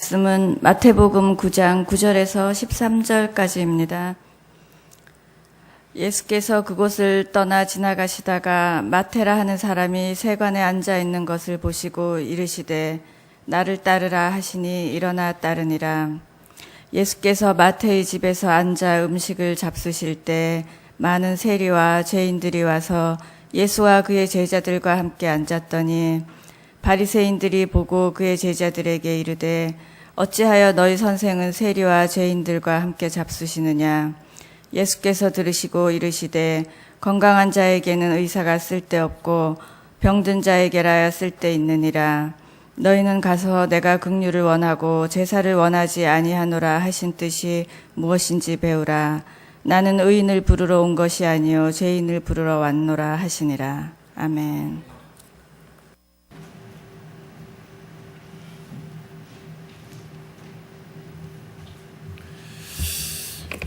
말씀은 마태복음 9장 9절에서 13절까지입니다. 예수께서 그곳을 떠나 지나가시다가 마태라 하는 사람이 세관에 앉아 있는 것을 보시고 이르시되 나를 따르라 하시니 일어나 따르니라. 예수께서 마태의 집에서 앉아 음식을 잡수실 때 많은 세리와 죄인들이 와서 예수와 그의 제자들과 함께 앉았더니 바리새인들이 보고 그의 제자들에게 이르되 어찌하여 너희 선생은 세리와 죄인들과 함께 잡수시느냐. 예수께서 들으시고 이르시되 건강한 자에게는 의사가 쓸데없고 병든 자에게라야 쓸데있느니라. 너희는 가서 내가 긍휼을 원하고 제사를 원하지 아니하노라 하신 뜻이 무엇인지 배우라. 나는 의인을 부르러 온 것이 아니요 죄인을 부르러 왔노라 하시니라. 아멘.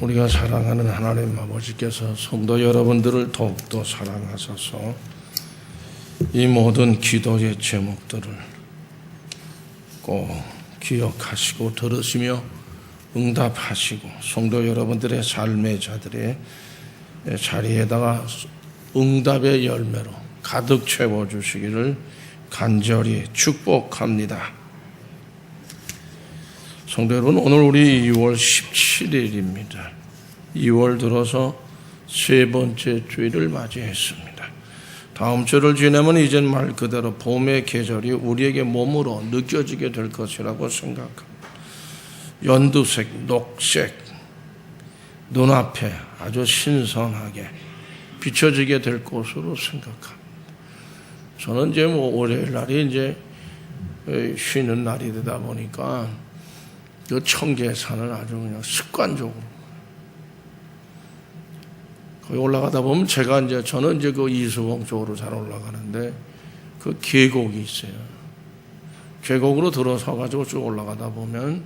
우리가 사랑하는 하나님 아버지께서 성도 여러분들을 더욱더 사랑하셔서 이 모든 기도의 제목들을 꼭 기억하시고 들으시며 응답하시고 성도 여러분들의 삶의 자들의 자리에다가 응답의 열매로 가득 채워주시기를 간절히 축복합니다. 성도 여러분, 오늘 우리 2월 17일입니다. 2월 들어서 세 번째 주일을 맞이했습니다. 다음 주를 지나면 이젠 말 그대로 봄의 계절이 우리에게 몸으로 느껴지게 될 것이라고 생각합니다. 연두색, 녹색, 눈앞에 아주 신선하게 비춰지게 될 것으로 생각합니다. 저는 이제 월요일 날이 이제 쉬는 날이 되다 보니까 그 청계산을 아주 그냥 습관적으로 거기 올라가다 보면 저는 이제 그 이수봉 쪽으로 잘 올라가는데 그 계곡이 있어요. 계곡으로 들어서 가지고 쭉 올라가다 보면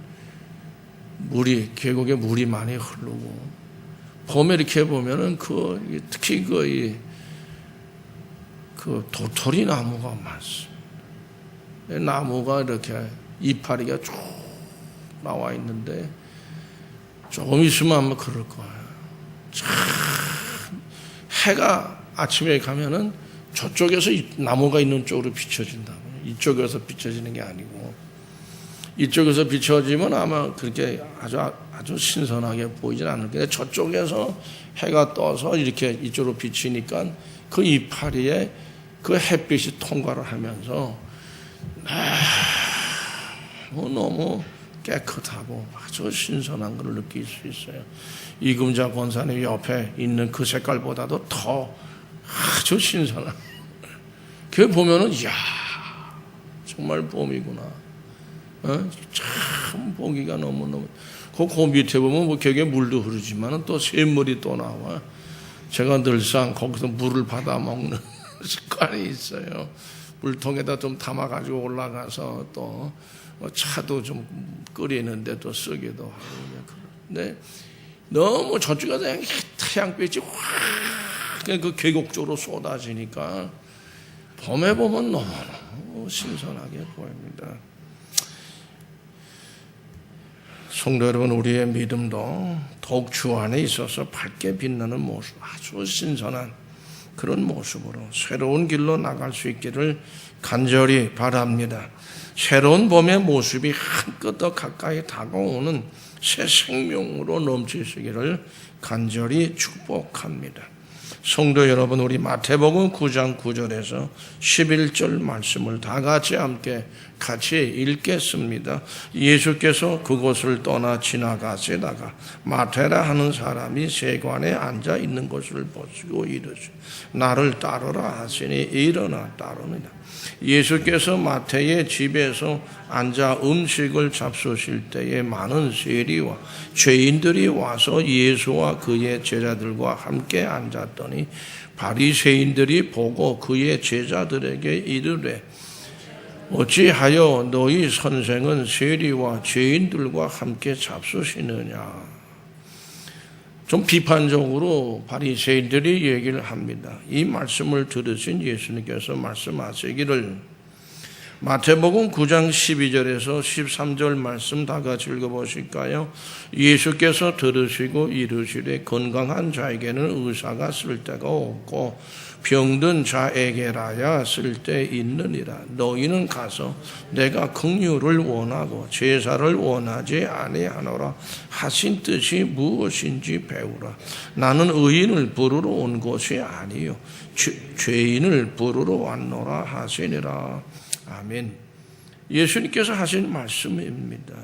계곡에 물이 많이 흐르고 봄에 이렇게 보면은 특히 그 도토리 나무가 많습니다. 나무가 이렇게 이파리가 쭉 나와 있는데 조금 있으면 아마 그럴 거예요. 참 해가 아침에 가면은 저쪽에서 나무가 있는 쪽으로 비춰진다. 이쪽에서 비춰지는 게 아니고 이쪽에서 비춰지면 아마 그렇게 아주 신선하게 보이진 않을 텐데 저쪽에서 해가 떠서 이렇게 이쪽으로 비치니까 그 이파리에 그 햇빛이 통과를 하면서 너무 깨끗하고 아주 신선한 걸 느낄 수 있어요. 이금자 권사님 옆에 있는 그 색깔보다도 더 아주 신선한. 그게 보면은 이야 정말 봄이구나. 참 보기가 너무너무. 그 밑에 보면 격에 물도 흐르지만 또 샘물이 또 나와. 제가 늘상 거기서 물을 받아 먹는 습관이 있어요. 물통에다 좀 담아가지고 올라가서 또 차도 좀 끓이는데 또 쓰기도 하고. 근데 너무 저쪽에서 태양빛이 확 그 계곡 쪽으로 쏟아지니까 봄에 보면 너무 신선하게 보입니다. 성도 여러분, 우리의 믿음도 더욱 주 안에 있어서 밝게 빛나는 모습, 아주 신선한 그런 모습으로 새로운 길로 나갈 수 있기를 간절히 바랍니다. 새로운 봄의 모습이 한껏 더 가까이 다가오는 새 생명으로 넘치시기를 간절히 축복합니다. 성도 여러분, 우리 마태복음 9장 9절에서 11절 말씀을 다 같이 함께 읽겠습니다. 예수께서 그곳을 떠나 지나가시다가 마태라 하는 사람이 세관에 앉아 있는 것을 보시고 이르시되 나를 따르라 하시니 일어나 따르니라. 예수께서 마태의 집에서 앉아 음식을 잡수실 때에 많은 세리와 죄인들이 와서 예수와 그의 제자들과 함께 앉았더니 바리새인들이 보고 그의 제자들에게 이르되 어찌하여 너희 선생은 세리와 죄인들과 함께 잡수시느냐. 좀 비판적으로 바리새인들이 얘기를 합니다. 이 말씀을 들으신 예수님께서 말씀하시기를 마태복음 9장 12절에서 13절 말씀 다 같이 읽어보실까요? 예수께서 들으시고 이르시되 건강한 자에게는 의사가 쓸데가 없고 병든 자에게라야 쓸데 있느니라. 너희는 가서 내가 긍휼을 원하고 제사를 원하지 아니하노라 하신 뜻이 무엇인지 배우라. 나는 의인을 부르러 온 것이 아니요 죄인을 부르러 왔노라 하시니라. 아멘. 예수님께서 하신 말씀입니다.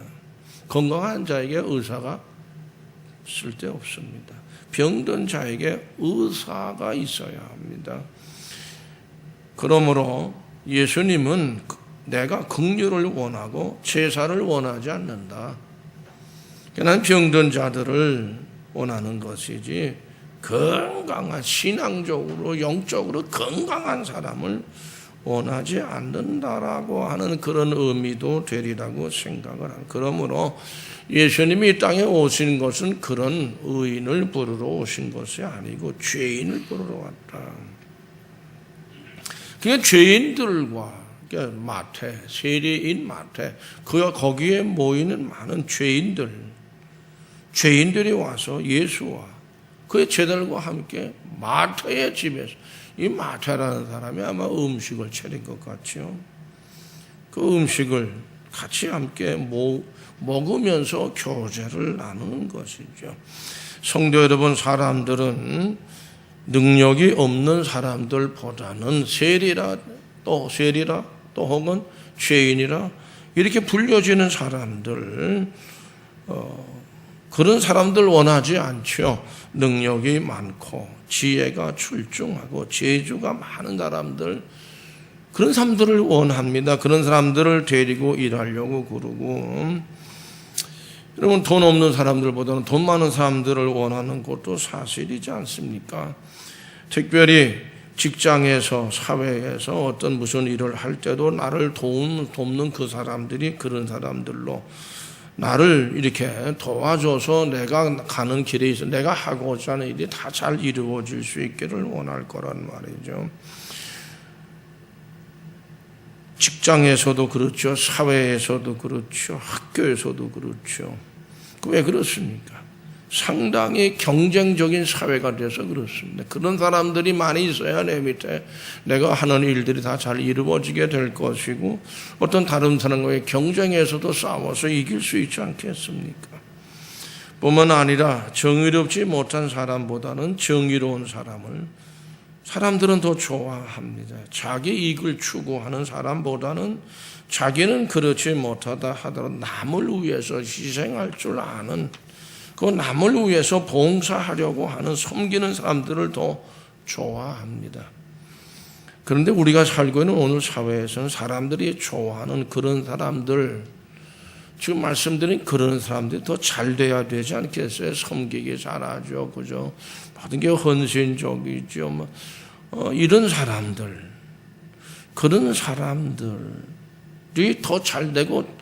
건강한 자에게 의사가 쓸데없습니다. 병든 자에게 의사가 있어야 합니다. 그러므로 예수님은 내가 긍휼을 원하고 제사를 원하지 않는다. 난 병든 자들을 원하는 것이지 건강한 신앙적으로 영적으로 건강한 사람을 원하지 않는다라고 하는 그런 의미도 되리라고 생각을 합니다. 그러므로 예수님이 이 땅에 오신 것은 그런 의인을 부르러 오신 것이 아니고 죄인을 부르러 왔다. 그러니까 죄인들과 그러니까 마태, 세리인 마태, 거기에 모이는 많은 죄인들이 와서 예수와 그의 제자들과 함께 마태의 집에서, 이 마태라는 사람이 아마 음식을 차린 것 같죠. 그 음식을 같이 함께 먹으면서 교제를 나누는 것이죠. 성도 여러분, 사람들은 능력이 없는 사람들보다는 세리라 또 혹은 죄인이라 이렇게 불려지는 사람들, 그런 사람들 원하지 않죠. 능력이 많고 지혜가 출중하고 재주가 많은 사람들, 그런 사람들을 원합니다. 그런 사람들을 데리고 일하려고 그러고, 여러분 돈 없는 사람들보다는 돈 많은 사람들을 원하는 것도 사실이지 않습니까? 특별히 직장에서 사회에서 어떤 무슨 일을 할 때도 나를 돕는 그 사람들이 그런 사람들로 나를 이렇게 도와줘서 내가 가는 길에 있어 내가 하고자 하는 일이 다 잘 이루어질 수 있기를 원할 거란 말이죠. 직장에서도 그렇죠. 사회에서도 그렇죠. 학교에서도 그렇죠. 왜 그렇습니까? 상당히 경쟁적인 사회가 돼서 그렇습니다. 그런 사람들이 많이 있어야 내 밑에 내가 하는 일들이 다 잘 이루어지게 될 것이고, 어떤 다른 사람과의 경쟁에서도 싸워서 이길 수 있지 않겠습니까? 뿐만 아니라 정의롭지 못한 사람보다는 정의로운 사람들은 더 좋아합니다. 자기 이익을 추구하는 사람보다는 자기는 그렇지 못하다 하더라도 남을 위해서 희생할 줄 아는, 그 남을 위해서 봉사하려고 하는 섬기는 사람들을 더 좋아합니다. 그런데 우리가 살고 있는 오늘 사회에서는 사람들이 좋아하는 그런 사람들, 지금 말씀드린 그런 사람들이 더 잘 돼야 되지 않겠어요? 섬기기 잘하죠, 그죠? 모든 게 헌신적이죠. 이런 사람들, 그런 사람들이 더 잘 되고,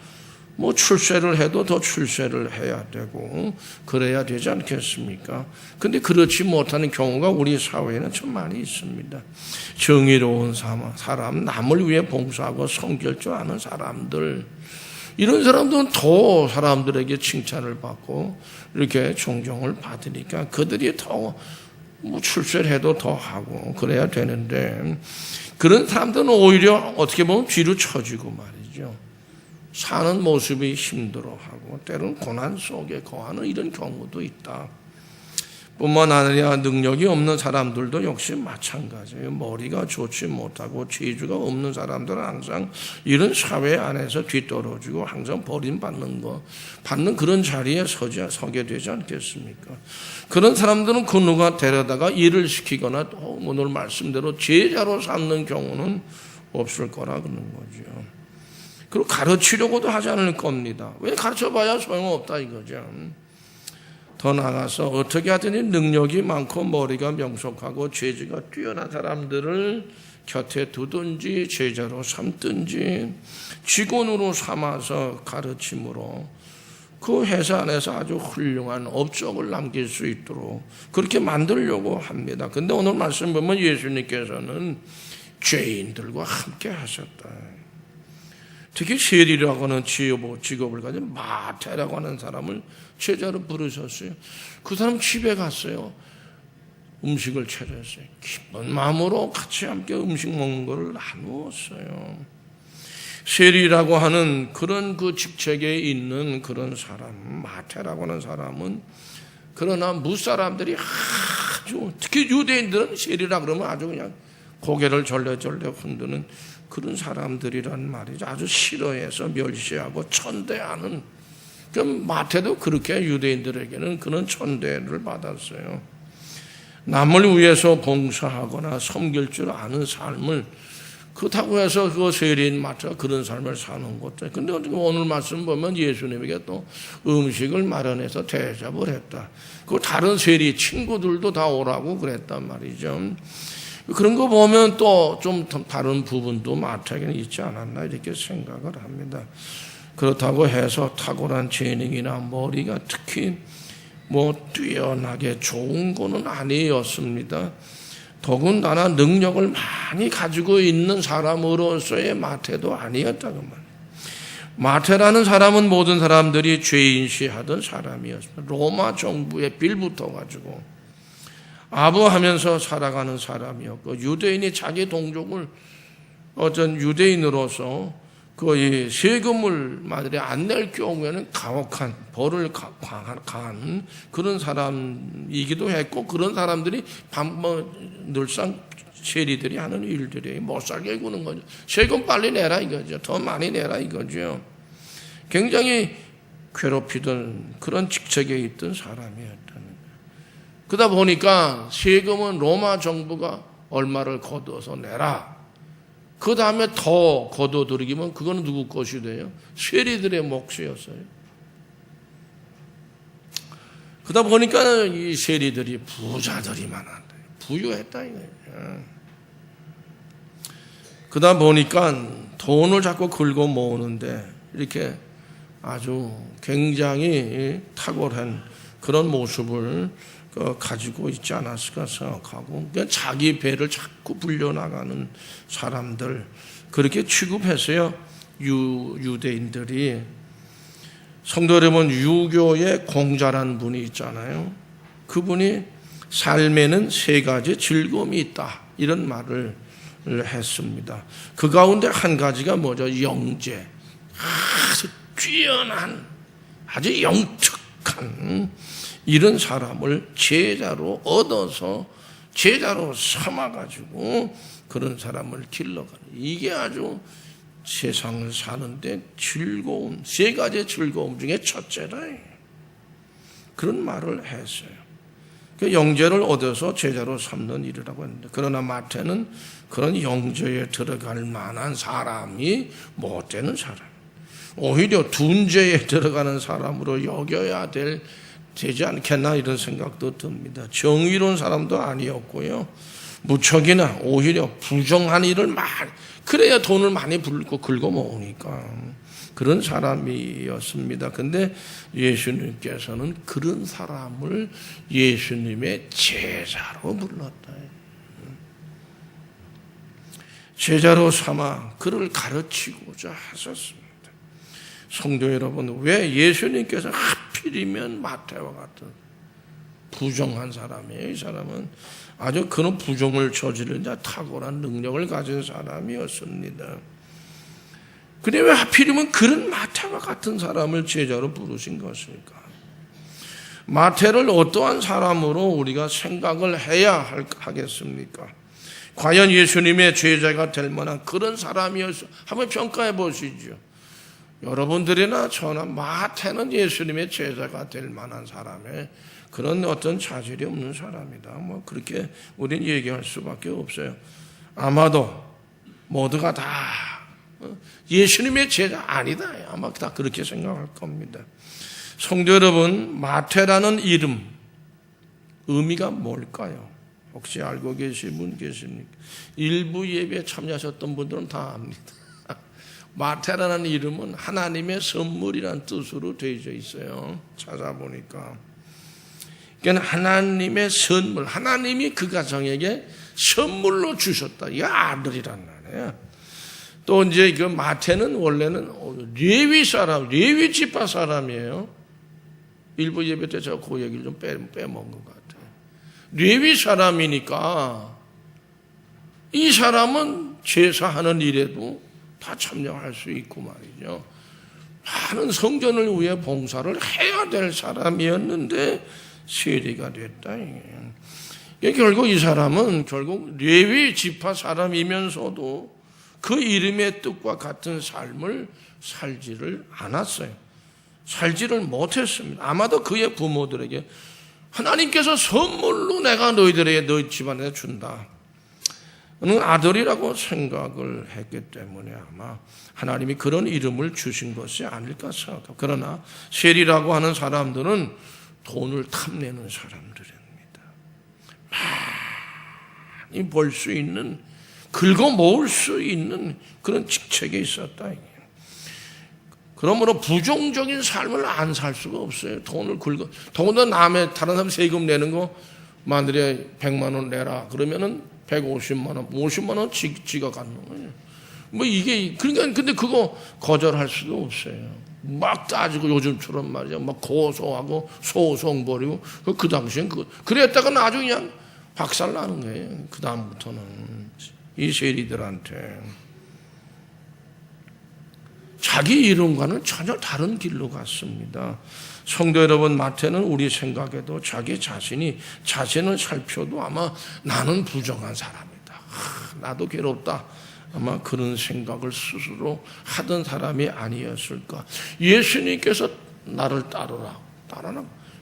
출세를 해도 더 출세를 해야 되고 그래야 되지 않겠습니까? 근데 그렇지 못하는 경우가 우리 사회에는 참 많이 있습니다. 정의로운 사람, 남을 위해 봉사하고 섬길 줄 아는 사람들, 이런 사람들은 더 사람들에게 칭찬을 받고 이렇게 존경을 받으니까 그들이 더 출세를 해도 더 하고 그래야 되는데, 그런 사람들은 오히려 어떻게 보면 뒤로 처지고 말이죠. 사는 모습이 힘들어하고 때로는 고난 속에 거하는 이런 경우도 있다. 뿐만 아니라 능력이 없는 사람들도 역시 마찬가지예요. 머리가 좋지 못하고 재주가 없는 사람들은 항상 이런 사회 안에서 뒤떨어지고 항상 버림받는 그런 자리에 서게 되지 않겠습니까? 그런 사람들은 그 누가 데려다가 일을 시키거나 오늘 말씀대로 제자로 삼는 경우는 없을 거라 그러는 거죠. 그리고 가르치려고도 하지 않을 겁니다. 왜 가르쳐봐야 소용없다 이거죠. 더 나아가서 어떻게 하든지 능력이 많고 머리가 명석하고 재주가 뛰어난 사람들을 곁에 두든지 제자로 삼든지 직원으로 삼아서 가르침으로 그 회사 안에서 아주 훌륭한 업적을 남길 수 있도록 그렇게 만들려고 합니다. 그런데 오늘 말씀 보면 예수님께서는 죄인들과 함께 하셨다. 특히 세리라고 하는 직업을 가진 마태라고 하는 사람을 제자로 부르셨어요. 그 사람 집에 갔어요. 음식을 차렸어요. 기쁜 마음으로 같이 함께 음식 먹는 것을 나누었어요. 세리라고 하는 그런 그 직책에 있는 그런 사람, 마태라고 하는 사람은 그러나 무사람들이 아주, 특히 유대인들은 세리라 그러면 아주 그냥 고개를 절레절레 흔드는 그런 사람들이란 말이죠. 아주 싫어해서 멸시하고 천대하는. 그럼 마태도 그렇게 유대인들에게는 그런 천대를 받았어요. 남을 위해서 봉사하거나 섬길 줄 아는 삶을, 그렇다고 해서 그 세리인 마태가 그런 삶을 사는 것도. 근데 오늘 말씀 보면 예수님에게 또 음식을 마련해서 대접을 했다. 그 다른 세리 친구들도 다 오라고 그랬단 말이죠. 그런 거 보면 또 좀 다른 부분도 마태에게는 있지 않았나 이렇게 생각을 합니다. 그렇다고 해서 탁월한 재능이나 머리가 특히 뛰어나게 좋은 거는 아니었습니다. 더군다나 능력을 많이 가지고 있는 사람으로서의 마태도 아니었다고 말이에요. 마태라는 사람은 모든 사람들이 죄인시하던 사람이었습니다. 로마 정부에 빌붙어가지고 아부하면서 살아가는 사람이었고, 유대인이 자기 동족을 어떤 유대인으로서 그 세금을 만약에 안 낼 경우에는 가혹한 벌을 가한 그런 사람이기도 했고, 그런 사람들이 늘상 세리들이 하는 일들이 못 살게 구는 거죠. 세금 빨리 내라 이거죠. 더 많이 내라 이거죠. 굉장히 괴롭히던 그런 직책에 있던 사람이었다는 거예요. 그러다 보니까 세금은 로마 정부가 얼마를 거둬서 내라. 그 다음에 더 거둬들이기면 그거는 누구 것이 돼요? 세리들의 몫이었어요. 그러다 보니까 이 세리들이 부자들이만 한다. 부유했다 이거예요. 그러다 보니까 돈을 자꾸 긁어 모으는데 이렇게 아주 굉장히 탁월한 그런 모습을 가지고 있지 않았을까 생각하고, 그러니까 자기 배를 자꾸 불려나가는 사람들 그렇게 취급했어요. 유대인들이. 성도 여러분, 유교의 공자라는 분이 있잖아요. 그분이 삶에는 세 가지 즐거움이 있다 이런 말을 했습니다. 그 가운데 한 가지가 뭐죠? 영재. 아주 뛰어난, 아주 영특한 이런 사람을 제자로 얻어서 제자로 삼아가지고 그런 사람을 길러가는, 이게 아주 세상을 사는데 즐거움, 세 가지 즐거움 중에 첫째다. 그런 말을 했어요. 그 영재를 얻어서 제자로 삼는 일이라고 했는데, 그러나 마태는 그런 영재에 들어갈 만한 사람이 못 되는 사람, 오히려 둔재에 들어가는 사람으로 여겨야 되지 않겠나 이런 생각도 듭니다. 정의로운 사람도 아니었고요. 무척이나 오히려 부정한 일을 그래야 돈을 많이 긁어 먹으니까 그런 사람이었습니다. 근데 예수님께서는 그런 사람을 예수님의 제자로 불렀다. 제자로 삼아 그를 가르치고자 하셨습니다. 성도 여러분, 왜 예수님께서 하필이면 마태와 같은 부정한 사람이에요. 이 사람은 아주 그런 부정을 저지른 자, 탁월한 능력을 가진 사람이었습니다. 근데 왜 하필이면 그런 마태와 같은 사람을 제자로 부르신 것일까? 마태를 어떠한 사람으로 우리가 생각을 해야 하겠습니까? 과연 예수님의 제자가 될 만한 그런 사람이었어? 한번 평가해 보시죠. 여러분들이나 저나 마태는 예수님의 제자가 될 만한 사람의 그런 어떤 자질이 없는 사람이다. 그렇게 우리는 얘기할 수밖에 없어요. 아마도 모두가 다 예수님의 제자 아니다. 아마 다 그렇게 생각할 겁니다. 성도 여러분, 마태라는 이름 의미가 뭘까요? 혹시 알고 계신 분 계십니까? 일부 예배에 참여하셨던 분들은 다 압니다. 마태라는 이름은 하나님의 선물이라는 뜻으로 되어 있어요. 찾아보니까. 그러니까 하나님의 선물, 하나님이 그 가정에게 선물로 주셨다. 이 아들이란 말이에요. 또 이제 그 마태는 원래는 레위 사람, 레위 지파 사람이에요. 일부 예배 때 제가 그 얘기를 좀 빼먹은 것 같아요. 레위 사람이니까 이 사람은 제사하는 일에도 다 참여할 수 있고 말이죠. 많은 성전을 위해 봉사를 해야 될 사람이었는데 세리가 됐다. 결국 이 사람은 결국 레위 지파 사람이면서도 그 이름의 뜻과 같은 삶을 살지를 않았어요. 살지를 못했습니다. 아마도 그의 부모들에게 하나님께서 선물로 내가 너희들에게 너희 집안에 준다. 는 아들이라고 생각을 했기 때문에 아마 하나님이 그런 이름을 주신 것이 아닐까 생각합니다. 그러나 세리라고 하는 사람들은 돈을 탐내는 사람들입니다. 많이 벌 수 있는, 긁어 모을 수 있는 그런 직책에 있었다. 그러므로 부정적인 삶을 안 살 수가 없어요. 돈을 더군다나 남의 다른 사람 세금 내는 거 만일에 100만 원 내라 그러면은 150만 원, 50만 원 지가 갖는 거예요. 뭐 이게 그러니까 근데 그거 거절할 수도 없어요. 막 따지고 요즘처럼 말이야, 막 고소하고 소송 벌이고 그 당시엔 그랬다가 나중에 그냥 박살 나는 거예요. 그 다음부터는 이 세리들한테 자기 이름과는 전혀 다른 길로 갔습니다. 성도 여러분, 마태는 우리 생각에도 자기 자신을 살펴도 아마 나는 부정한 사람이다. 나도 괴롭다. 아마 그런 생각을 스스로 하던 사람이 아니었을까. 예수님께서 나를 따르라.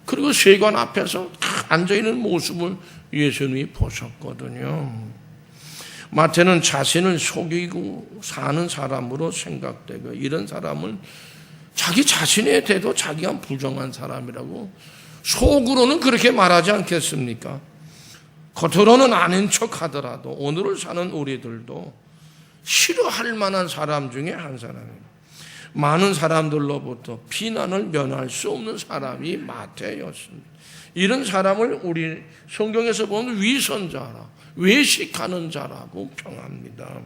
그리고 세관 앞에서 앉아있는 모습을 예수님이 보셨거든요. 마태는 자신을 속이고 사는 사람으로 생각되고 이런 사람을 자기 자신에 대해도 자기가 부정한 사람이라고 속으로는 그렇게 말하지 않겠습니까? 겉으로는 아닌 척 하더라도 오늘을 사는 우리들도 싫어할 만한 사람 중에 한 사람입니다. 많은 사람들로부터 비난을 면할 수 없는 사람이 마태였습니다. 이런 사람을 우리 성경에서 보면 위선자라, 외식하는 자라고 평합니다.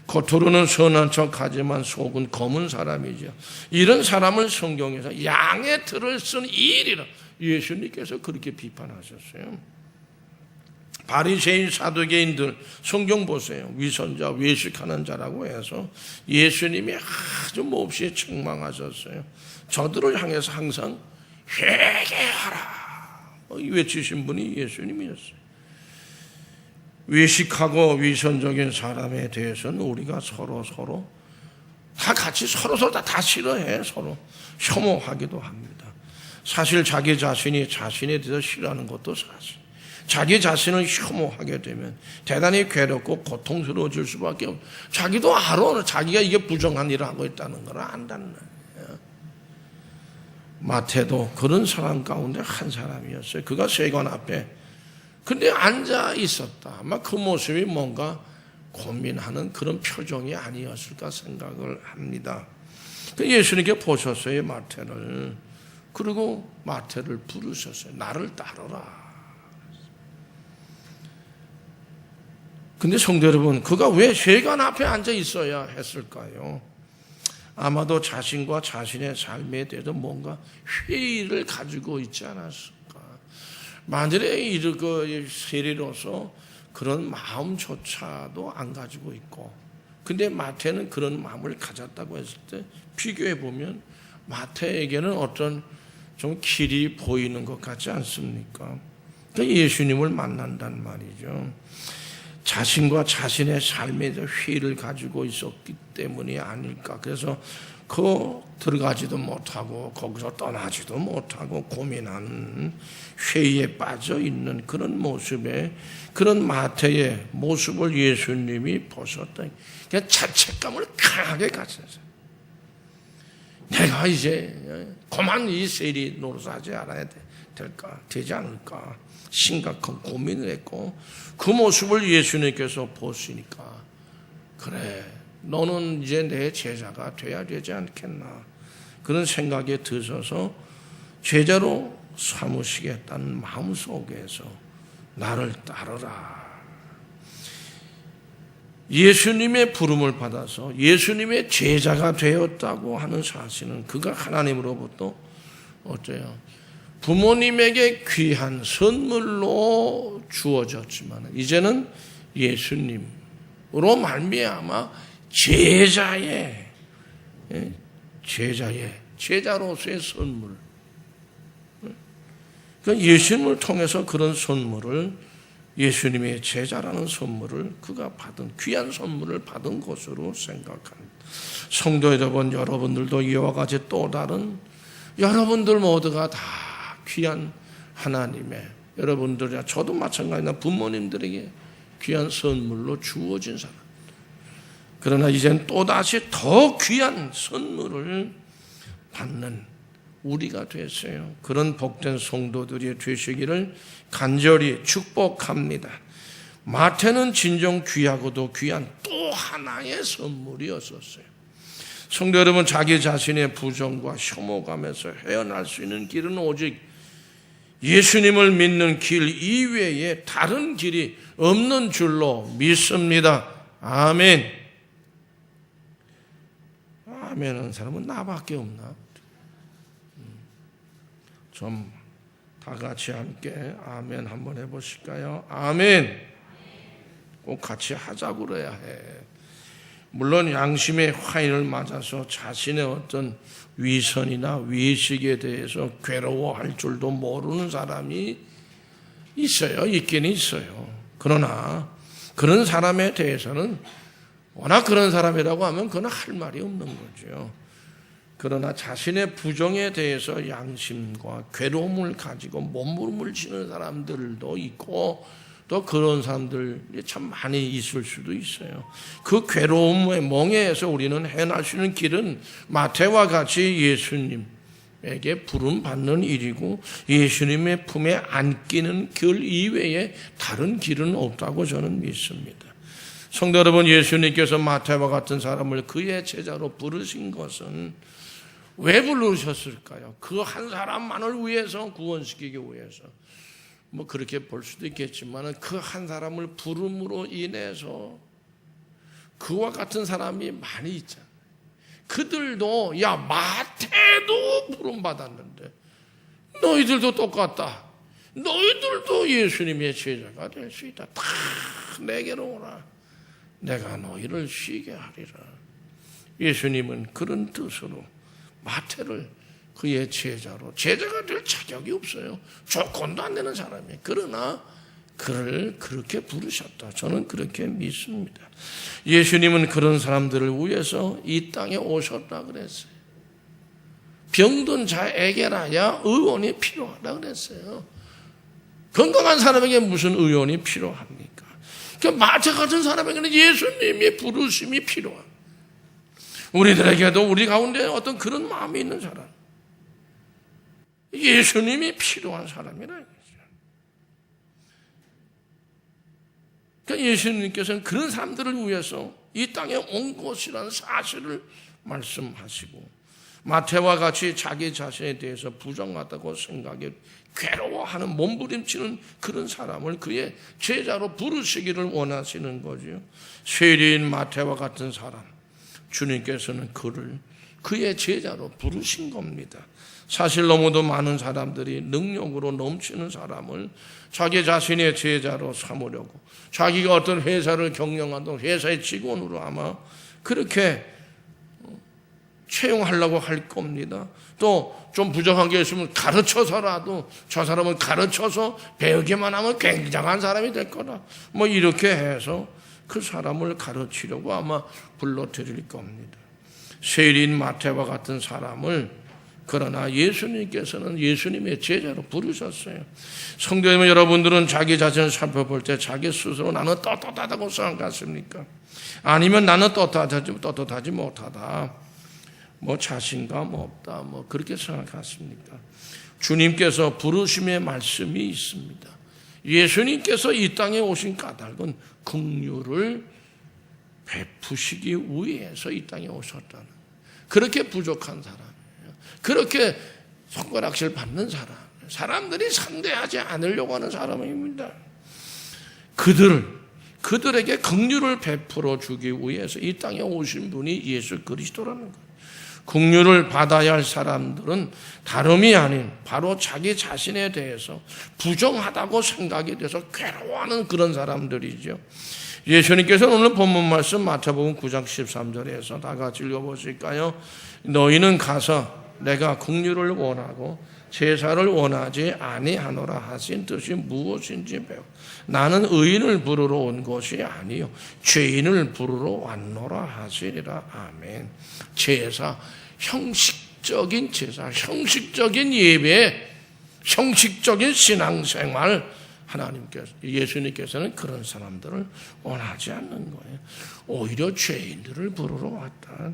겉으로는 선한 척하지만 속은 검은 사람이죠. 이런 사람을 성경에서 양의 틀을 쓴 이일이라 예수님께서 그렇게 비판하셨어요. 바리새인 사두개인들 성경 보세요. 위선자, 외식하는 자라고 해서 예수님이 아주 몹시 책망하셨어요. 저들을 향해서 항상 회개하라 외치신 분이 예수님이었어요. 외식하고 위선적인 사람에 대해서는 우리가 서로 다 같이 서로 다 싫어해. 서로 혐오하기도 합니다. 사실 자기 자신이 자신에 대해서 싫어하는 것도 사실. 자기 자신을 혐오하게 되면 대단히 괴롭고 고통스러워질 수밖에 없어요. 자기도 알아. 자기가 이게 부정한 일을 하고 있다는 걸 안다는 거예요. 마태도 그런 사람 가운데 한 사람이었어요. 그가 세관 앞에 근데 앉아 있었다. 아마 그 모습이 뭔가 고민하는 그런 표정이 아니었을까 생각을 합니다. 예수님께 보셨어요, 마태를. 그리고 마태를 부르셨어요. 나를 따르라. 근데 성도 여러분, 그가 왜 세관 앞에 앉아 있어야 했을까요? 아마도 자신과 자신의 삶에 대해서 뭔가 회의를 가지고 있지 않았을까. 만일에 그 세리로서 그런 마음조차도 안 가지고 있고, 근데 마태는 그런 마음을 가졌다고 했을 때 비교해 보면 마태에게는 어떤 좀 길이 보이는 것 같지 않습니까? 그러니까 예수님을 만난단 말이죠. 자신과 자신의 삶에 대해 회의를 가지고 있었기 때문이 아닐까. 그래서 들어가지도 못하고 거기서 떠나지도 못하고 고민하는 회의에 빠져 있는 그런 모습에 그런 마태의 모습을 예수님이 보셨다. 그러니까 자책감을 강하게 가졌어요. 내가 이제 그만 이 세리 노릇하지 않아야 되지 않을까 심각한 고민을 했고, 그 모습을 예수님께서 보시니까 그래, 너는 이제 내 제자가 돼야 되지 않겠나 그런 생각에 드셔서 제자로 삼으시겠다는 마음속에서 나를 따르라. 예수님의 부름을 받아서 예수님의 제자가 되었다고 하는 사실은 그가 하나님으로부터 어때요? 부모님에게 귀한 선물로 주어졌지만 이제는 예수님으로 말미암아 제자로서의 선물. 그러니까 예수님을 통해서 그런 선물을 예수님의 제자라는 선물을 그가 받은 귀한 선물을 받은 것으로 생각합니다. 성도 여러분, 여러분들도 이와 같이 또 다른 여러분들 모두가 다 귀한 하나님의 여러분들이야 저도 마찬가지나 부모님들에게 귀한 선물로 주어진 사람. 그러나 이젠 또다시 더 귀한 선물을 받는 우리가 됐어요. 그런 복된 성도들이 되시기를 간절히 축복합니다. 마태는 진정 귀하고도 귀한 또 하나의 선물이었었어요. 성도 여러분, 자기 자신의 부정과 혐오감에서 헤어날 수 있는 길은 오직 예수님을 믿는 길 이외에 다른 길이 없는 줄로 믿습니다. 아멘. 아멘 하는 사람은 나밖에 없나? 좀 다 같이 함께 아멘 한번 해보실까요? 아멘. 꼭 같이 하자고 그래야 해. 물론 양심의 화인을 맞아서 자신의 어떤 위선이나 위식에 대해서 괴로워할 줄도 모르는 사람이 있어요. 있긴 있어요. 그러나 그런 사람에 대해서는 워낙 그런 사람이라고 하면 그건 할 말이 없는 거죠. 그러나 자신의 부정에 대해서 양심과 괴로움을 가지고 몸부림을 치는 사람들도 있고 또 그런 사람들이 참 많이 있을 수도 있어요. 그 괴로움의 멍에에서 우리는 해낼 수 있는 길은 마태와 같이 예수님에게 부름받는 일이고 예수님의 품에 안기는 길 이외에 다른 길은 없다고 저는 믿습니다. 성도 여러분, 예수님께서 마태와 같은 사람을 그의 제자로 부르신 것은 왜 부르셨을까요? 그 한 사람만을 위해서, 구원시키기 위해서. 뭐 그렇게 볼 수도 있겠지만 그 한 사람을 부름으로 인해서 그와 같은 사람이 많이 있잖아요. 그들도 야 마태도 부름받았는데 너희들도 똑같다. 너희들도 예수님의 제자가 될 수 있다. 다 내게로 오라. 내가 너희를 쉬게 하리라. 예수님은 그런 뜻으로 마태를 그의 제자가 될 자격이 없어요. 조건도 안 되는 사람이에요. 그러나 그를 그렇게 부르셨다. 저는 그렇게 믿습니다. 예수님은 그런 사람들을 위해서 이 땅에 오셨다 그랬어요. 병든 자에게라야 의원이 필요하다 그랬어요. 건강한 사람에게 무슨 의원이 필요합니까? 그러니까 마태 같은 사람에게는 예수님의 부르심이 필요합니다. 우리들에게도 우리 가운데 어떤 그런 마음이 있는 사람, 예수님이 필요한 사람이라 이거죠. 그러니까 예수님께서는 그런 사람들을 위해서 이 땅에 온 것이라는 사실을 말씀하시고 마태와 같이 자기 자신에 대해서 부정하다고 생각해 괴로워하는 몸부림치는 그런 사람을 그의 제자로 부르시기를 원하시는 거죠. 세리인 마태와 같은 사람, 주님께서는 그를 그의 제자로 부르신 겁니다. 사실 너무도 많은 사람들이 능력으로 넘치는 사람을 자기 자신의 제자로 삼으려고 자기가 어떤 회사를 경영하던 회사의 직원으로 아마 그렇게 채용하려고 할 겁니다. 또 좀 부정한 게 있으면 가르쳐서라도 저 사람을 가르쳐서 배우기만 하면 굉장한 사람이 될 거다. 뭐 이렇게 해서 그 사람을 가르치려고 아마 불러드릴 겁니다. 세리인 마태와 같은 사람을 그러나 예수님께서는 예수님의 제자로 부르셨어요. 성도 여러분들은 자기 자신을 살펴볼 때 자기 스스로 나는 떳떳하다고 생각하십니까? 아니면 나는 떳떳하지 못하다. 뭐 자신감 없다. 뭐 그렇게 생각하십니까? 주님께서 부르심의 말씀이 있습니다. 예수님께서 이 땅에 오신 까닭은 긍휼을 베푸시기 위해서 이 땅에 오셨다는, 그렇게 부족한 사람이에요. 그렇게 손가락질 받는 사람, 사람들이 상대하지 않으려고 하는 사람입니다. 그들에게 긍휼을 베풀어 주기 위해서 이 땅에 오신 분이 예수 그리스도라는 거예요. 긍휼을 받아야 할 사람들은 다름이 아닌 바로 자기 자신에 대해서 부정하다고 생각이 돼서 괴로워하는 그런 사람들이죠. 예수님께서는 오늘 본문 말씀 마태복음 9장 13절에서 다 같이 읽어보실까요? 너희는 가서 내가 긍휼을 원하고 제사를 원하지 아니하노라 하신 뜻이 무엇인지 배워. 나는 의인을 부르러 온 것이 아니요 죄인을 부르러 왔노라 하시리라. 아멘. 제사, 형식적인 제사, 형식적인 예배, 형식적인 신앙생활, 예수님께서는 그런 사람들을 원하지 않는 거예요. 오히려 죄인들을 부르러 왔다.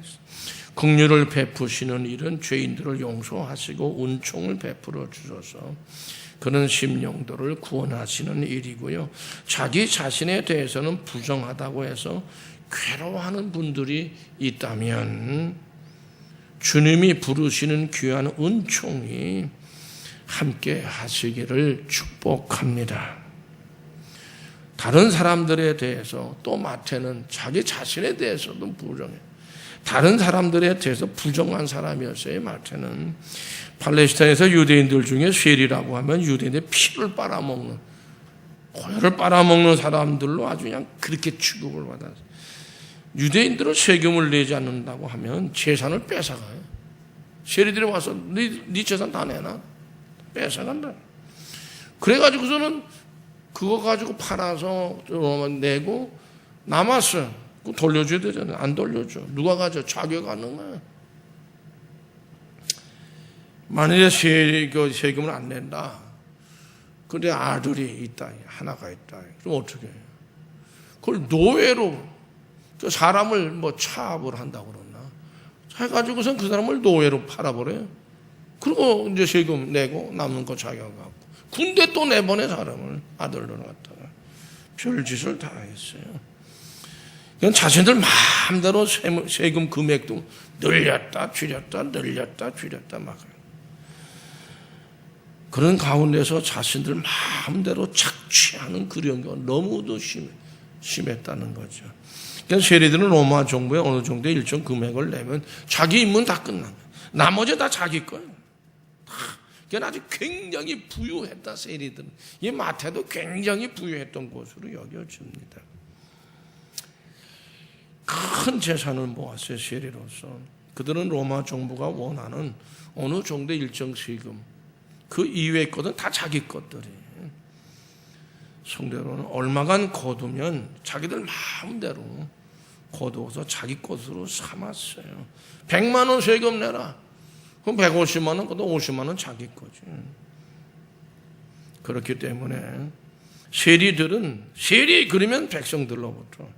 긍휼을 베푸시는 일은 죄인들을 용서하시고 은총을 베풀어 주셔서 그런 심령들을 구원하시는 일이고요. 자기 자신에 대해서는 부정하다고 해서 괴로워하는 분들이 있다면 주님이 부르시는 귀한 은총이 함께 하시기를 축복합니다. 다른 사람들에 대해서 또 마태는 자기 자신에 대해서도 부정해. 다른 사람들에 대해서 부정한 사람이었어요. 마태는 팔레스타인에서 유대인들 중에 쉐리라고 하면 유대인의 피를 빨아먹는, 고혈을 빨아먹는 사람들로 아주 그냥 그렇게 취급을 받았어요. 유대인들은 세금을 내지 않는다고 하면 재산을 뺏어가요. 쉐리들이 와서 네 재산 다 내놔. 뺏어간다. 그래가지고서는 그거 가지고 팔아서 내고 남았어요. 그거 돌려줘야 되잖아요. 안 돌려줘. 누가 가져? 자기가 갖는 거야. 만약에 세금을 안 낸다. 근데 아들이 있다. 하나가 있다. 그럼 어떻게 해요? 그걸 노예로 그 사람을 뭐 차압을 한다고 그러나 해가지고선 그 사람을 노예로 팔아버려요. 그리고 이제 세금 내고 남는 거 자기가 갖고 군대 또 내보내 사람을 아들로 갖다가 별짓을 다 했어요. 그냥 자신들 마음대로 세금 금액도 늘렸다 줄였다 막 그런 가운데서 자신들 마음대로 착취하는 그런 거 너무도 심했다는 거죠. 그러니까 세리들은 로마 정부에 어느 정도의 일정 금액을 내면 자기 임무는 다 끝난 거예요. 나머지 다 자기 거예요. 그건 아주 굉장히 부유했다. 세리들은 이 마태도 굉장히 부유했던 곳으로 여겨집니다. 큰 재산을 모았어요. 세리로서. 그들은 로마 정부가 원하는 어느 정도의 일정 세금 그 이외의 것은 다 자기 것들이에요. 성대로는 얼마간 거두면 자기들 마음대로 거두어서 자기 것으로 삼았어요. 100만 원 세금 내라. 그럼 150만 원, 그것도 50만 원 자기 거지. 그렇기 때문에 세리들은 세리 그러면 백성들로부터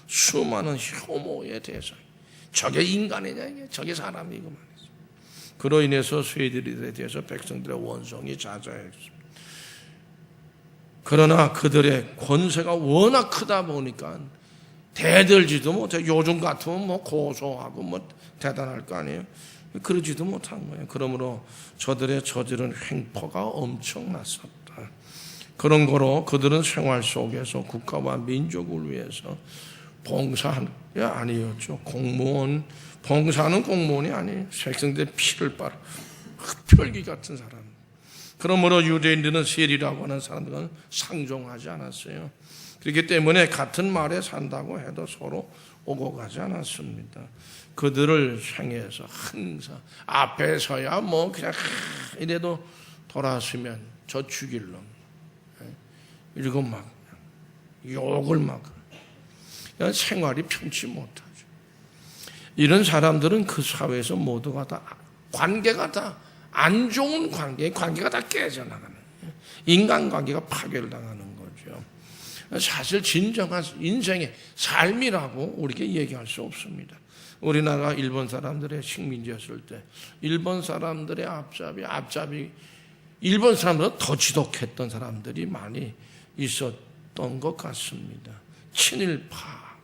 수많은 혐오에 대해서 저게 인간이냐 이게 저게 사람이고 말이죠. 그로 인해서 세리들에 대해서 백성들의 원성이 자자했습니다. 그러나 그들의 권세가 워낙 크다 보니까 대들지도 못해. 요즘 같으면 뭐 고소하고 뭐 대단할 거 아니에요. 그러지도 못한 거예요. 그러므로 저들의 저지른 횡포가 엄청났었다. 그런 거로 그들은 생활 속에서 국가와 민족을 위해서 봉사한 게 아니었죠. 공무원, 봉사하는 공무원이 아니에요. 백성들의 피를 빨아 흡혈귀 같은 사람. 그러므로 유대인들은 세리라고 하는 사람들은 상종하지 않았어요. 그렇기 때문에 같은 말에 산다고 해도 서로 오고 가지 않았습니다. 그들을 향해서 항상 앞에서야 뭐 그냥 이래도 돌아서면 저 죽일 놈 이러고 막 욕을 막 생활이 편치 못하죠. 이런 사람들은 그 사회에서 모두가 다 관계가 다 안 좋은 관계가 다 깨져나가는 거예요. 인간관계가 파괴당하는 거죠. 사실 진정한 인생의 삶이라고 우리에게 얘기할 수 없습니다. 우리나라가 일본 사람들의 식민지였을 때 일본 사람들의 앞잡이 일본 사람들은 더 지독했던 사람들이 많이 있었던 것 같습니다.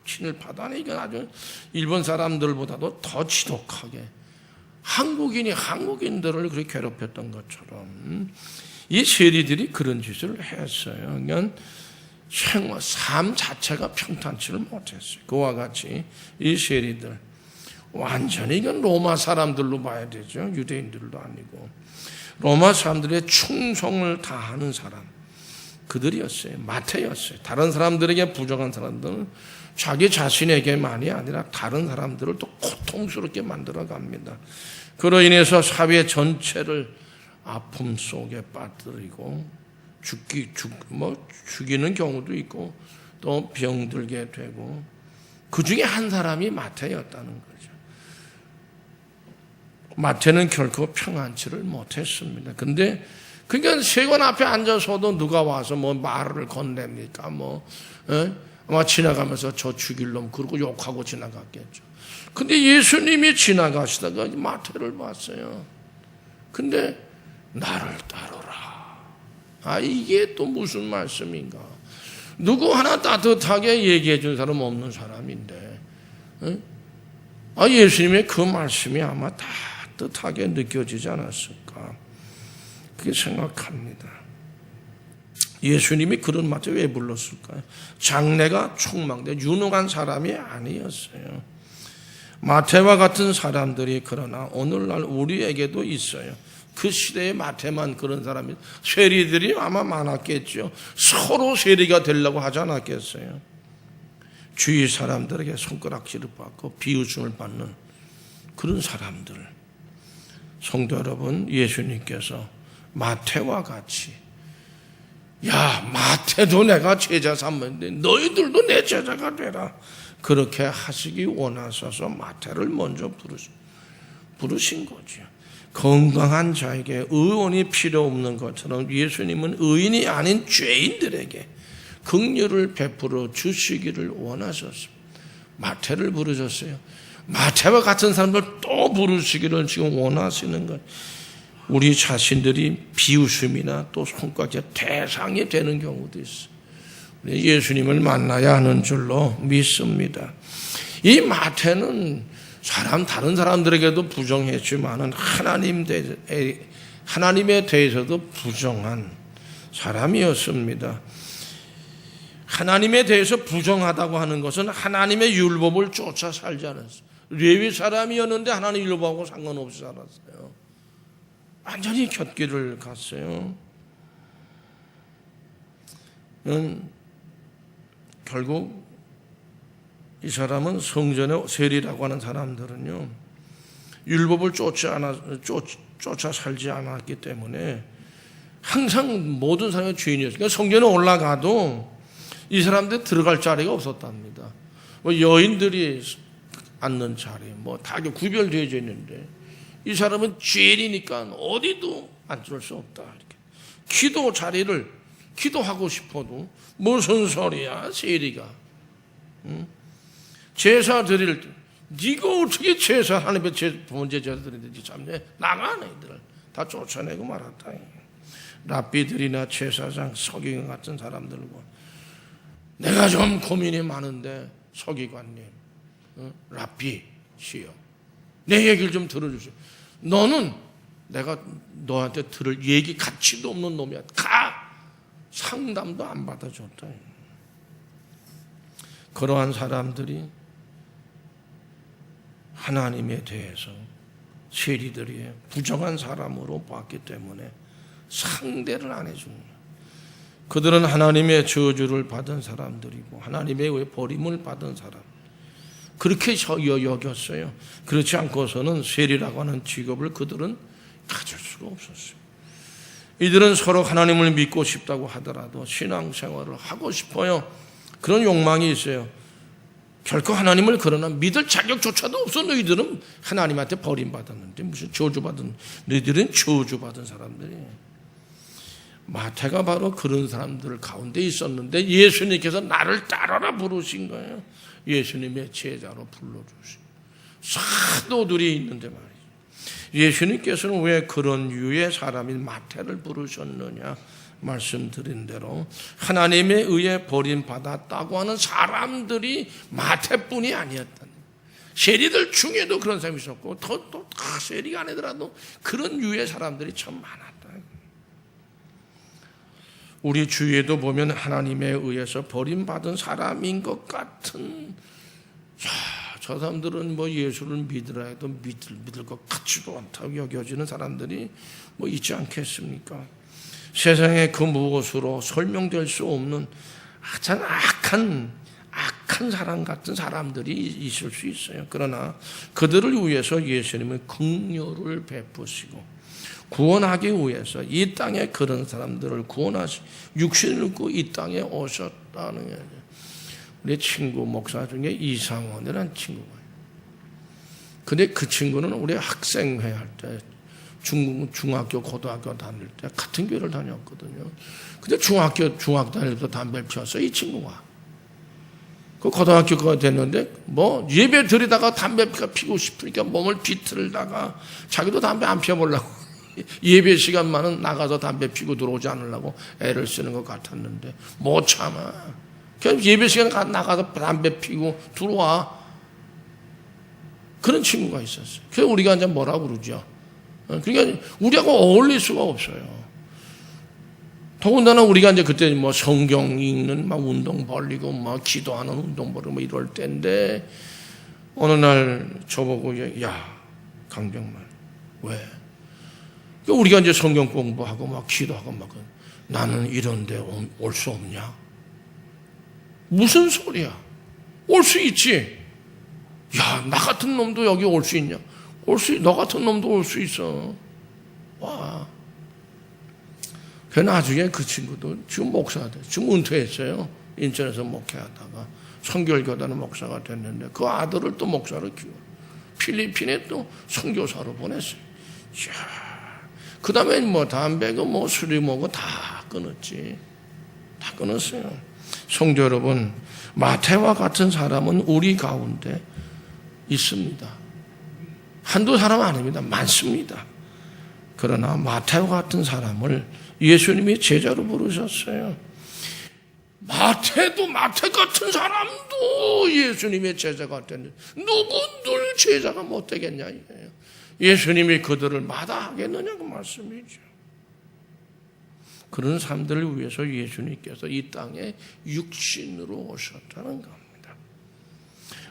친일파도 아니 이건 아주 일본 사람들보다도 더 지독하게 한국인이 한국인들을 그렇게 괴롭혔던 것처럼 이 세리들이 그런 짓을 했어요. 그러니까 삶 자체가 평탄치를 못했어요. 그와 같이 이 세리들 완전히 이건 로마 사람들로 봐야 되죠. 유대인들도 아니고 로마 사람들의 충성을 다하는 사람, 그들이었어요. 마태였어요. 다른 사람들에게 부정한 사람들은 자기 자신에게만이 아니라 다른 사람들을 또 고통스럽게 만들어 갑니다. 그로 인해서 사회 전체를 아픔 속에 빠뜨리고 죽이는 경우도 있고 또 병들게 되고, 그 중에 한 사람이 마태였다는 거죠. 마태는 결코 평안치를 못했습니다. 근데 그러니까 세관 앞에 앉아서도 누가 와서 뭐 말을 건넵니까? 아마 지나가면서 저 죽일 놈 그러고 욕하고 지나갔겠죠. 근데 예수님이 지나가시다가 마태를 봤어요. 근데 나를 따르라. 이게 또 무슨 말씀인가? 누구 하나 따뜻하게 얘기해 준 사람 없는 사람인데, 예수님의 그 말씀이 아마 따뜻하게 느껴지지 않았을까? 그렇게 생각합니다. 예수님이 그런 마태 왜 불렀을까요? 장래가 촉망된 유능한 사람이 아니었어요. 마태와 같은 사람들이 그러나 오늘날 우리에게도 있어요. 그 시대에 마태만 그런 사람이, 세리들이 아마 많았겠죠. 서로 세리가 되려고 하지 않았겠어요. 주위 사람들에게 손가락질을 받고 비웃음을 받는 그런 사람들. 성도 여러분, 예수님께서 마태와 같이, 야, 마태도 내가 제자 삼는데 너희들도 내 제자가 되라, 그렇게 하시기 원하셔서 마태를 먼저 부르신 거죠. 건강한 자에게 의원이 필요 없는 것처럼 예수님은 의인이 아닌 죄인들에게 긍휼을 베풀어 주시기를 원하셨습니다. 마태를 부르셨어요. 마태와 같은 사람들 또 부르시기를 지금 원하시는 것. 우리 자신들이 비웃음이나 또 손가락의 대상이 되는 경우도 있어요. 예수님을 만나야 하는 줄로 믿습니다. 이 마태는 다른 사람들에게도 부정했지만은 하나님에 대해서도 부정한 사람이었습니다. 하나님에 대해서 부정하다고 하는 것은 하나님의 율법을 쫓아 살지 않았어요. 레위 사람이었는데 하나님 율법하고 상관없이 살았어요. 완전히 곁길을 갔어요. 결국 이 사람은 성전의 세리라고 하는 사람들은요, 율법을 쫓아 살지 않았기 때문에 항상 모든 사람의 주인이었어요. 그러니까 성전에 올라가도 이 사람들 들어갈 자리가 없었답니다. 여인들이 앉는 자리, 다 구별되어져 있는데 이 사람은 죄인이니까 어디도 앉을 수 없다. 이렇게. 기도 자리를 기도하고 싶어도 무슨 소리야, 세리가. 제사 드릴 때 네가 어떻게 제사, 하나님의 번제 제사 드리는지 참네. 나가, 너희들 다 쫓아내고 말았다. 랍비들이나 제사장, 서기관 같은 사람들과 내가 좀 고민이 많은데 서기관님, 랍비시여, 내 얘기를 좀 들어주세요. 너는 내가 너한테 들을 얘기 가치도 없는 놈이야. 가! 상담도 안 받아줬다. 그러한 사람들이 하나님에 대해서 세리들이 부정한 사람으로 봤기 때문에 상대를 안 해주는 거예요. 그들은 하나님의 저주를 받은 사람들이고 하나님의 버림을 받은 사람, 그렇게 여겼어요. 그렇지 않고서는 세리라고 하는 직업을 그들은 가질 수가 없었어요. 이들은 서로 하나님을 믿고 싶다고 하더라도 신앙생활을 하고 싶어요. 그런 욕망이 있어요. 결코 하나님을 그러나 믿을 자격조차도 없어. 너희들은 하나님한테 버림받았는데 무슨 저주받은, 너희들은 저주받은 사람들이에요. 마태가 바로 그런 사람들 가운데 있었는데 예수님께서 나를 따라라 부르신 거예요. 예수님의 제자로 불러주신 사도들이 있는데 말이죠. 예수님께서는 왜 그런 유의 사람인 마태를 부르셨느냐? 말씀드린 대로 하나님에 의해 버림받았다고 하는 사람들이 마태뿐이 아니었다는, 세리들 중에도 그런 사람이 있었고 또 다 세리가 아니더라도 그런 유의 사람들이 참 많았다. 우리 주위에도 보면 하나님에 의해서 버림받은 사람인 것 같은, 저 사람들은 뭐 예수를 믿으라 해도 믿을 것 같지도 않다고 여겨지는 사람들이 뭐 있지 않겠습니까? 세상에 그 무엇으로 설명될 수 없는 아주 악한 사람 같은 사람들이 있을 수 있어요. 그러나 그들을 위해서 예수님은 긍휼을 베푸시고 구원하기 위해서 이 땅에 그런 사람들을 구원하시, 육신을 입고 이 땅에 오셨다는 거예요. 우리 친구 목사 중에 이상원이라는 친구가 있어요. 근데 그 친구는 우리 학생회 할 때 중학교, 고등학교 다닐 때 같은 교회를 다녔거든요. 근데 중학교 다닐 때 담배를 피웠어요, 이 친구가. 그 고등학교가 됐는데 뭐 예배 드리다가 담배 피고 싶으니까 몸을 비틀다가 자기도 담배 안 피워보려고 예배 시간만은 나가서 담배 피고 들어오지 않으려고 애를 쓰는 것 같았는데 못 참아. 그냥 예배 시간 나가서 담배 피고 들어와. 그런 친구가 있었어요. 그래서 우리가 이제 뭐라고 그러죠? 그러니까 우리하고 어울릴 수가 없어요. 더군다나 우리가 이제 그때 뭐 성경 읽는 막 운동 벌리고 막 기도하는 운동 벌리고 뭐 이럴 때인데 어느 날 저보고 야 강병만 왜? 우리가 이제 성경 공부하고 막 기도하고 막 나는 이런데 올 수 없냐? 무슨 소리야? 올 수 있지. 야, 나 같은 놈도 여기 올 수 있냐? 너 같은 놈도 올 수 있어. 와. 그 나중에 그 친구도 지금 목사가 돼. 지금 은퇴했어요. 인천에서 목회하다가 선교교단의 목사가 됐는데 그 아들을 또 목사로 키워. 필리핀에 또 선교사로 보냈어요. 이야. 그 다음에 뭐 담배고 뭐 술이 뭐고 다 끊었지. 다 끊었어요. 성도 여러분, 마태와 같은 사람은 우리 가운데 있습니다. 한두 사람 아닙니다. 많습니다. 그러나 마태와 같은 사람을 예수님이 제자로 부르셨어요. 마태 같은 사람도 예수님의 제자가 됐는데 누구들 제자가 못 되겠냐 이거예요. 예수님이 그들을 마다하겠느냐고 말씀이죠. 그런 사람들을 위해서 예수님께서 이 땅에 육신으로 오셨다는 겁니다.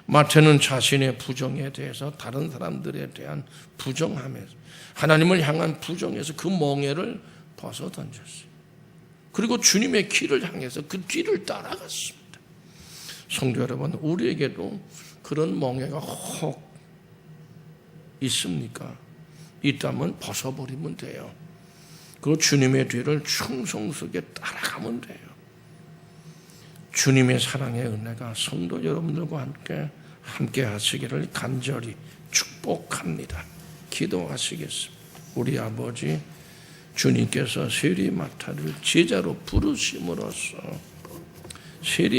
마태는 자신의 부정에 대해서 다른 사람들에 대한 부정함에서 하나님을 향한 부정에서 그 멍에를 벗어 던졌어요. 그리고 주님의 길을 향해서 그 뒤를 따라갔습니다. 성도 여러분, 우리에게도 그런 멍에가 혹 있습니까? 있다면 벗어버리면 돼요. 그 주님의 뒤를 충성스럽게 따라가면 돼요. 주님의 사랑의 은혜가 성도 여러분들과 함께 하시기를 간절히 축복합니다. 기도하시겠습니다. 우리 아버지, 주님께서 세리마타를 제자로 부르심으로써 세리